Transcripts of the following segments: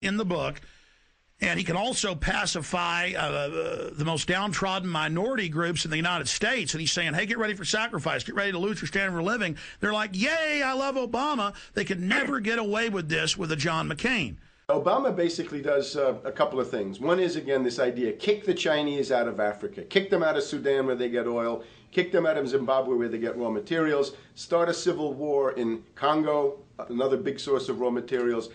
in the book. And he can also pacify the most downtrodden minority groups in the United States. And he's saying, hey, get ready for sacrifice. Get ready to lose your standard of living. They're like, yay, I love Obama. They could never get away with this with a John McCain. Obama basically does a couple of things. One is, again, this idea, kick the Chinese out of Africa. Kick them out of Sudan where they get oil. Kick them out of Zimbabwe where they get raw materials. Start a civil war in Congo, another big source of raw materials.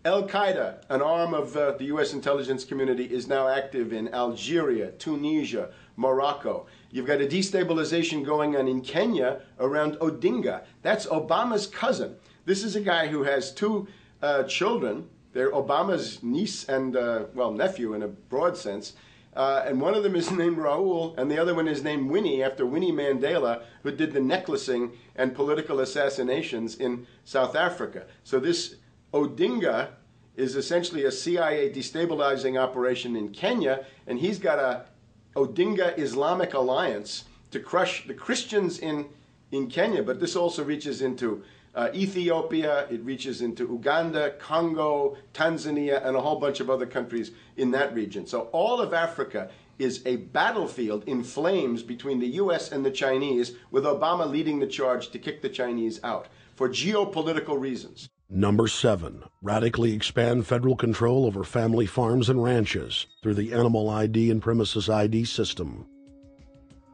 Al-Qaeda, an arm of the U.S. intelligence community, is now active in Algeria, Tunisia, Morocco. You've got a destabilization going on in Kenya around Odinga. That's Obama's cousin. This is a guy who has two children. They're Obama's niece and, nephew in a broad sense. And one of them is named Raul, and the other one is named Winnie, after Winnie Mandela, who did the necklacing and political assassinations in South Africa. So this Odinga is essentially a CIA destabilizing operation in Kenya, and he's got a Odinga Islamic Alliance to crush the Christians in Kenya, but this also reaches into Ethiopia, it reaches into Uganda, Congo, Tanzania, and a whole bunch of other countries in that region. So all of Africa is a battlefield in flames between the U.S. and the Chinese, with Obama leading the charge to kick the Chinese out for geopolitical reasons. Number 7, radically expand federal control over family farms and ranches through the Animal ID and Premises ID system.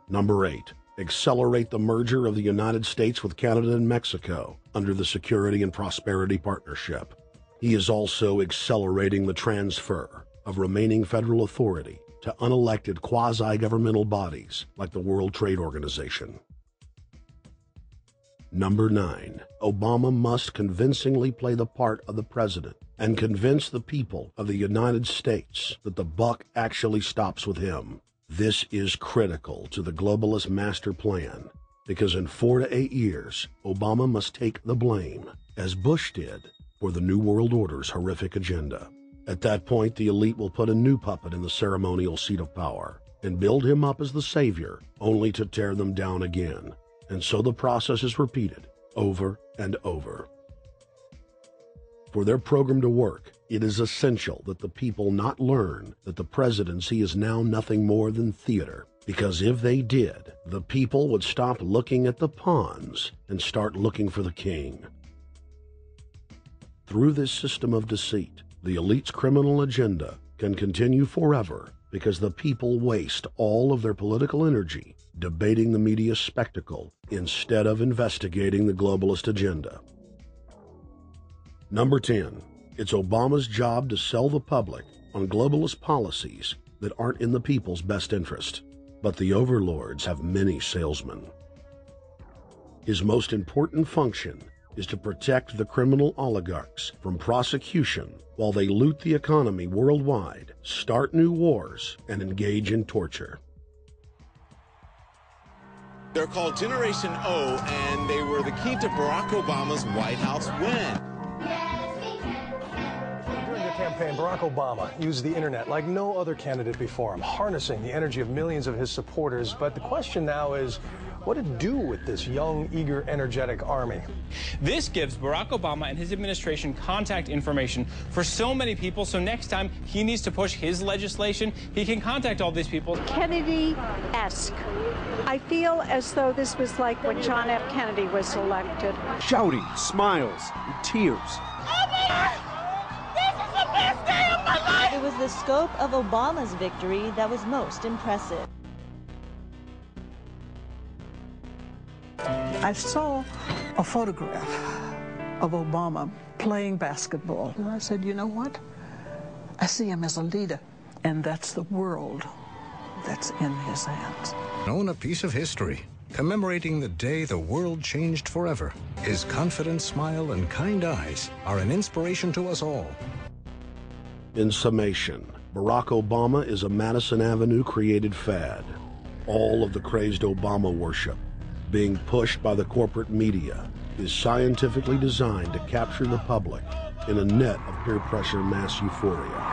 Number 8, accelerate the merger of the United States with Canada and Mexico under the Security and Prosperity Partnership. He is also accelerating the transfer of remaining federal authority to unelected quasi-governmental bodies like the World Trade Organization. Number 9, Obama must convincingly play the part of the president and convince the people of the United States that the buck actually stops with him. This is critical to the globalist master plan, because in 4 to 8 years, Obama must take the blame, as Bush did, for the New World Order's horrific agenda. At that point, the elite will put a new puppet in the ceremonial seat of power and build him up as the savior, only to tear them down again. And so the process is repeated over and over. For their program to work, it is essential that the people not learn that the presidency is now nothing more than theater, because if they did, the people would stop looking at the pawns and start looking for the king. Through this system of deceit, the elite's criminal agenda can continue forever because the people waste all of their political energy debating the media spectacle instead of investigating the globalist agenda. Number 10, it's Obama's job to sell the public on globalist policies that aren't in the people's best interest. But the overlords have many salesmen. His most important function is to protect the criminal oligarchs from prosecution while they loot the economy worldwide, start new wars, and engage in torture. They're called Generation O, and they were the key to Barack Obama's White House win. During the campaign, Barack Obama used the internet like no other candidate before him, harnessing the energy of millions of his supporters. But the question now is, what to do with this young, eager, energetic army? This gives Barack Obama and his administration contact information for so many people, so next time he needs to push his legislation, he can contact all these people. Kennedy-esque. I feel as though this was like when John F. Kennedy was elected. Shouting, smiles, and tears. It was the scope of Obama's victory that was most impressive. I saw a photograph of Obama playing basketball, and I said, you know what? I see him as a leader, and that's the world that's in his hands. Own a piece of history, commemorating the day the world changed forever. His confident smile and kind eyes are an inspiration to us all. In summation, Barack Obama is a Madison Avenue created fad. All of the crazed Obama worship being pushed by the corporate media is scientifically designed to capture the public in a net of peer pressure mass euphoria.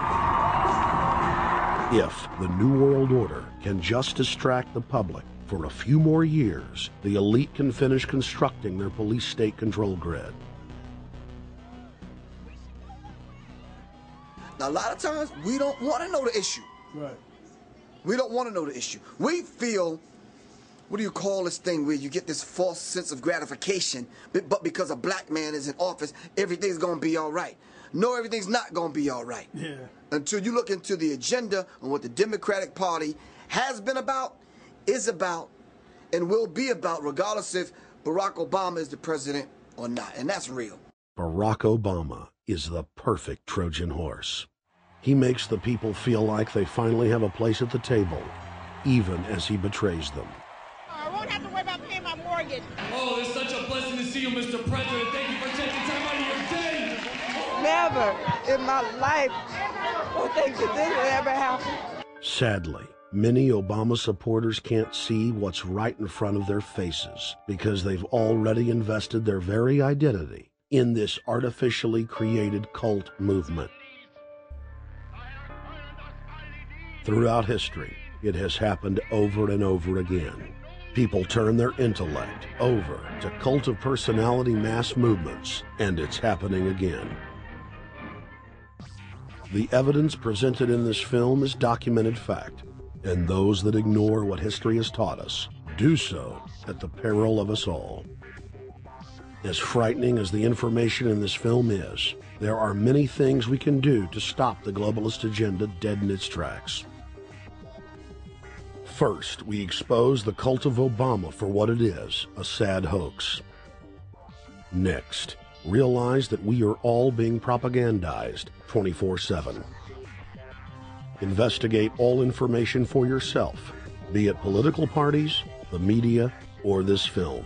If the New World Order can just distract the public for a few more years, the elite can finish constructing their police state control grid. Now, a lot of times, we don't want to know the issue. Right. We don't want to know the issue. We feel, what do you call this thing where you get this false sense of gratification, but because a black man is in office, everything's going to be all right. No, everything's not going to be all right. Yeah. Until you look into the agenda on what the Democratic Party has been about, is about, and will be about, regardless if Barack Obama is the president or not. And that's real. Barack Obama is the perfect Trojan horse. He makes the people feel like they finally have a place at the table, even as he betrays them. I won't have to worry about paying my mortgage. Oh, it's such a blessing to see you, Mr. President. Thank you for taking time out of your day. Never in my life will think that this will ever happen. Sadly, many Obama supporters can't see what's right in front of their faces because they've already invested their very identity in this artificially created cult movement. Throughout history, it has happened over and over again. People turn their intellect over to cult of personality mass movements, and it's happening again. The evidence presented in this film is documented fact, and those that ignore what history has taught us do so at the peril of us all. As frightening as the information in this film is, there are many things we can do to stop the globalist agenda dead in its tracks. First, we expose the cult of Obama for what it is, a sad hoax. Next, realize that we are all being propagandized 24/7. Investigate all information for yourself, be it political parties, the media, or this film.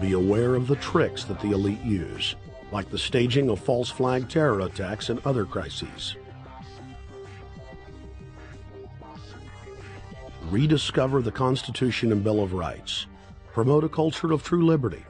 Be aware of the tricks that the elite use, like the staging of false flag terror attacks and other crises. Rediscover the Constitution and Bill of Rights. Promote a culture of true liberty.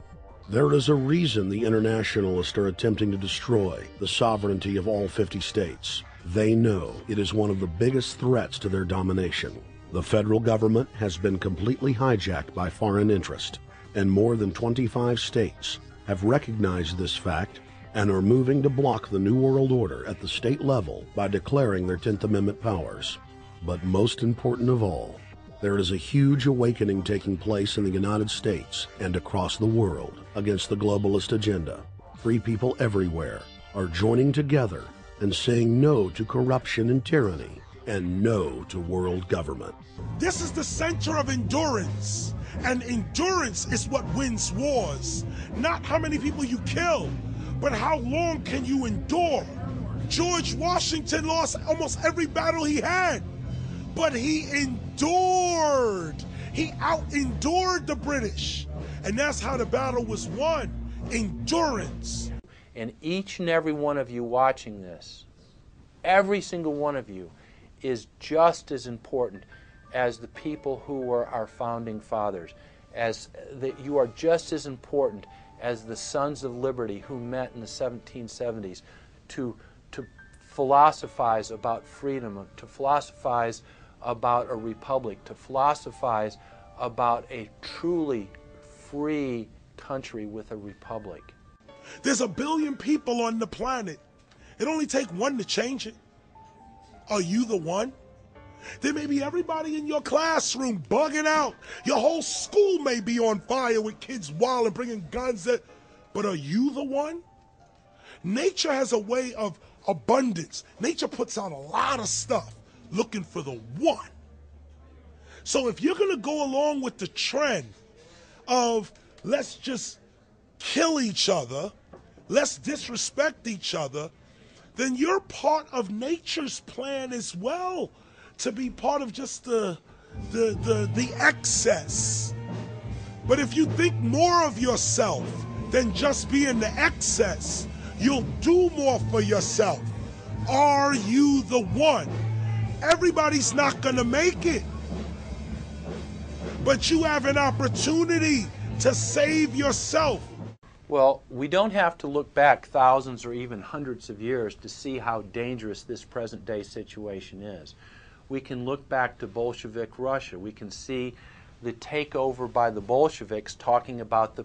There is a reason the internationalists are attempting to destroy the sovereignty of all 50 states. They know it is one of the biggest threats to their domination. The federal government has been completely hijacked by foreign interest, and more than 25 states have recognized this fact and are moving to block the New World Order at the state level by declaring their 10th Amendment powers. But most important of all, there is a huge awakening taking place in the United States and across the world against the globalist agenda. Free people everywhere are joining together and saying no to corruption and tyranny and no to world government. This is the center of endurance, and endurance is what wins wars. Not how many people you kill, but how long can you endure. George Washington lost almost every battle he had, but he endured. He out-endured the British, and that's how the battle was won, endurance. And each and every one of you watching this, every single one of you, is just as important as the people who were our founding fathers, as that you are just as important as the Sons of Liberty who met in the 1770s to philosophize about freedom, to philosophize about a republic, to philosophize about a truly free country with a republic. There's 1 billion people on the planet. It only takes one to change it. Are you the one? There may be everybody in your classroom bugging out. Your whole school may be on fire with kids wild and bringing guns. But are you the one? Nature has a way of abundance. Nature puts out a lot of stuff looking for the one. So if you're going to go along with the trend of let's just kill each other, let's disrespect each other, then you're part of nature's plan as well, to be part of just the excess. But if you think more of yourself than just being the excess, you'll do more for yourself. Are you the one? Everybody's not going to make it. But you have an opportunity to save yourself. Well, we don't have to look back thousands or even hundreds of years to see how dangerous this present-day situation is. We can look back to Bolshevik Russia. We can see the takeover by the Bolsheviks talking about the